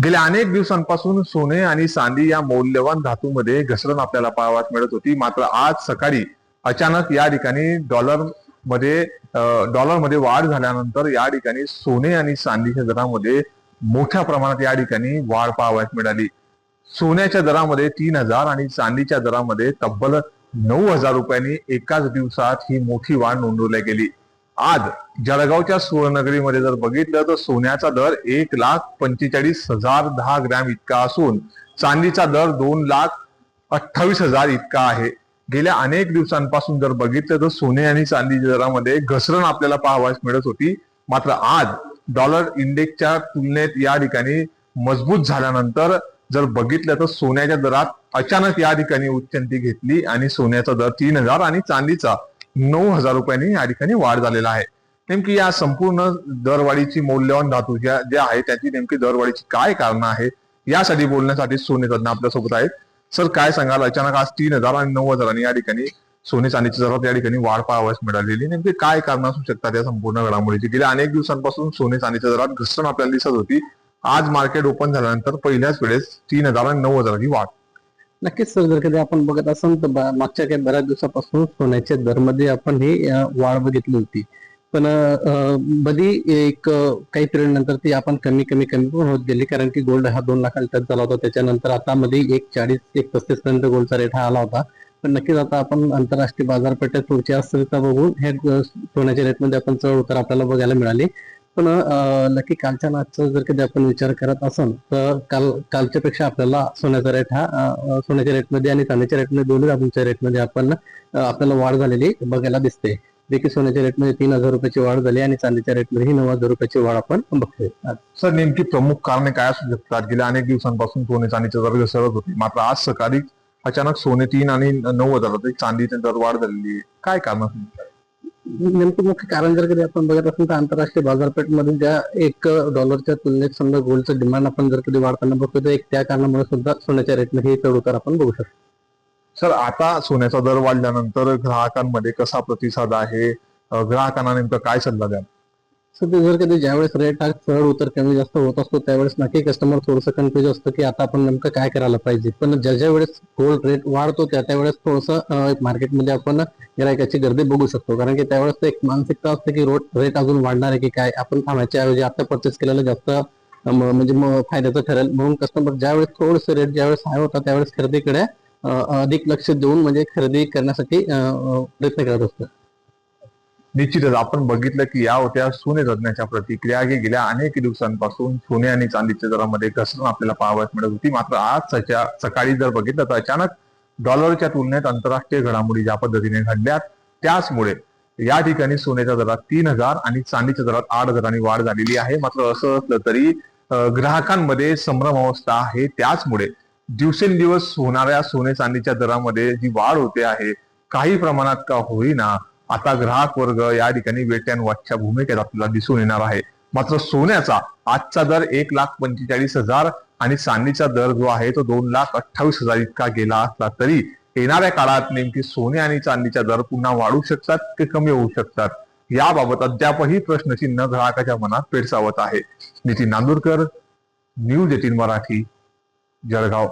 गेल्या अनेक दिवसांपासून सोने आणि चांदी या मौल्यवान धातूमध्ये घसरण आपल्याला पाहावयास मिळत होती. मात्र आज सकाळी अचानक या ठिकाणी डॉलरमध्ये वाढ झाल्यानंतर या ठिकाणी सोने आणि चांदीच्या दरामध्ये मोठ्या प्रमाणात या ठिकाणी वाढ पाहावयास मिळाली. सोन्याच्या दरामध्ये 3,000 आणि चांदीच्या दरामध्ये तब्बल 9,000 रुपयांनी एकाच दिवसात ही मोठी वाढ नोंदवली गेली. आज जळगावच्या सुवर्णनगरीमध्ये जर बघितलं तर सोन्याचा दर 1,45,010 ग्रॅम इतका असून चांदीचा दर 2,28,000 इतका आहे. गेल्या अनेक दिवसांपासून जर बघितलं तर सोने आणि चांदीच्या दरामध्ये घसरण आपल्याला पाहावयास मिळत होती. मात्र आज डॉलर इंडेक्सच्या तुलनेत या ठिकाणी मजबूत झाल्यानंतर जर बघितलं तर सोन्याच्या दरात अचानक या ठिकाणी उच्चंती घेतली आणि सोन्याचा दर 3,000 आणि चांदीचा 9,000 रुपयांनी या ठिकाणी वाढ झालेला आहे. नेमकी या संपूर्ण दरवाढीची मौल्यवान धातू ज्या आहे त्याची नेमकी दरवाढीची काय कारण आहे यासाठी बोलण्यासाठी सोने तज्ञ आपल्यासोबत आहेत. सर, काय सांगाल, अचानक आज 3,000 आणि 9,000 या ठिकाणी सोने चांदीच्या दरात या ठिकाणी वाढ पाहावयास मिळालेली, नेमकी काय कारण असू शकतात या संपूर्ण घडामोडीची? गेल्या अनेक दिवसांपासून सोने चांदीच्या दरात घसरण आपल्याला दिसत होती. आज मार्केट ओपन झाल्यानंतर पहिल्याच वेळेस 3,000 आणि 9,000 ही वाढ. नक्कीच सर, जर कधी आपण बघत असाल तर मागच्या काही बऱ्याच दिवसापासून सोन्याच्या दरमध्ये आपण ही वाढ बघितली होती. पण मध्ये एक काही पिरियड नंतर ती आपण कमी कमी कमी पण होत गेली, कारण की गोल्ड हा 2 लाखाला टच झाला होता. त्याच्यानंतर आता मध्ये 1,40-1,35 पर्यंत गोल्डचा रेट हा आला होता. पण नक्कीच आता आपण आंतरराष्ट्रीय बाजारपेठेत पुढची अस्थिरता बघून हे सोन्याच्या रेटमध्ये आपण चढ उतार आपल्याला बघायला मिळाली. पण नक्की कालच्या नाचचा जर कधी आपण विचार करत असाल तर कालच्या पेक्षा आपल्याला सोन्याचा रेट हा सोन्याच्या रेटमध्ये आणि चांदीच्या रेटमध्ये दोन्ही धातूंच्या रेटमध्ये आपल्याला वाढ झालेली बघायला दिसते. देखील सोन्याच्या रेटमध्ये 3,000 रुपयाची वाढ झाली आणि चांदीच्या रेटमध्ये 9,000 रुपयाची वाढ आपण बघतोय. सर, नेमकी प्रमुख कारणे काय असू शकतात? गेल्या अनेक दिवसांपासून सोने चांदीचे दर घसरत होते, मात्र आज सकाळी अचानक सोने 3 आणि 9,000 चांदीचे दर वाढ झालेली आहे. काय कारण असू शकतात? नेमकं मुख्य कारण जर कधी आपण बघत असेल तर आंतरराष्ट्रीय बाजारपेठेमध्ये ज्या $1 तुलनेत समजा गोल्डचं डिमांड आपण जर कधी वाढताना बघतो तर त्या कारणामुळे सुद्धा सोन्याच्या रेटमध्ये चढ उतार आपण बघू शकतो. सर, आता सोन्याचा दर वाढल्यानंतर ग्राहकांमध्ये कसा प्रतिसाद आहे? ग्राहकांना नेमका काय सल्ला द्याल? सध्या जर कधी ज्यावेळेस रेट हा चढ उतर कमी जास्त होत असतो त्यावेळेस नक्की कस्टमर थोडंसं कन्फ्युज असतं की आता आपण नेमकं काय करायला पाहिजे. पण ज्या वेळेस गोल्ड रेट वाढतो त्यावेळेस थोडंसं मार्केटमध्ये आपण गिरायकाची गर्दी बघू शकतो, कारण की त्यावेळेस एक मानसिकता असते की रेट अजून वाढणार आहे की काय, आपण थांबायच्या ऐवजी आता परचेस केलेलं जास्त म्हणजे फायद्याचं ठरेल. म्हणून कस्टमर ज्यावेळेस थोडंसं रेट ज्यावेळेस हाय होता त्यावेळेस खरेदीकडे अधिक लक्ष देऊन म्हणजे खरेदी करण्यासाठी प्रयत्न करत असतो. निश्चितच आपण बघितलं की या होत्या सोने तज्ञाच्या प्रतिक्रिया की गेल्या अनेक दिवसांपासून सोने आणि चांदीच्या दरामध्ये घसरण आपल्याला पाहावयास मिळत होती. मात्र आज सकाळी जर बघितलं तर अचानक डॉलरच्या तुलनेत आंतरराष्ट्रीय घडामोडी ज्या पद्धतीने घडल्या त्याचमुळे या ठिकाणी सोन्याच्या दरात 3,000 आणि चांदीच्या दरात 8,000 वाढ झालेली आहे. मात्र असं असलं तरी ग्राहकांमध्ये संभ्रम अवस्था आहे. त्याचमुळे दिवसेंदिवस होणाऱ्या सोने चांदीच्या दरामध्ये जी वाढ होते आहे, काही प्रमाणात का होईना आता ग्राहक वर्ग या ठिकाणी वेट अँड वॉचच्या भूमिकेत आपल्याला दिसून येणार आहे. मात्र सोन्याचा आजचा दर 1,45,000 आणि चांदीचा दर जो आहे तो 2,28,000 इतका गेला असला तरी येणाऱ्या काळात नेमकी सोने आणि चांदीच्या दर पुन्हा वाढू शकतात की कमी होऊ शकतात याबाबत अद्यापही प्रश्नचिन्ह ग्राहकाच्या मनात पेडसावत आहे. नितीन नांदुरकर, न्यूज 18 मराठी, जळगाव.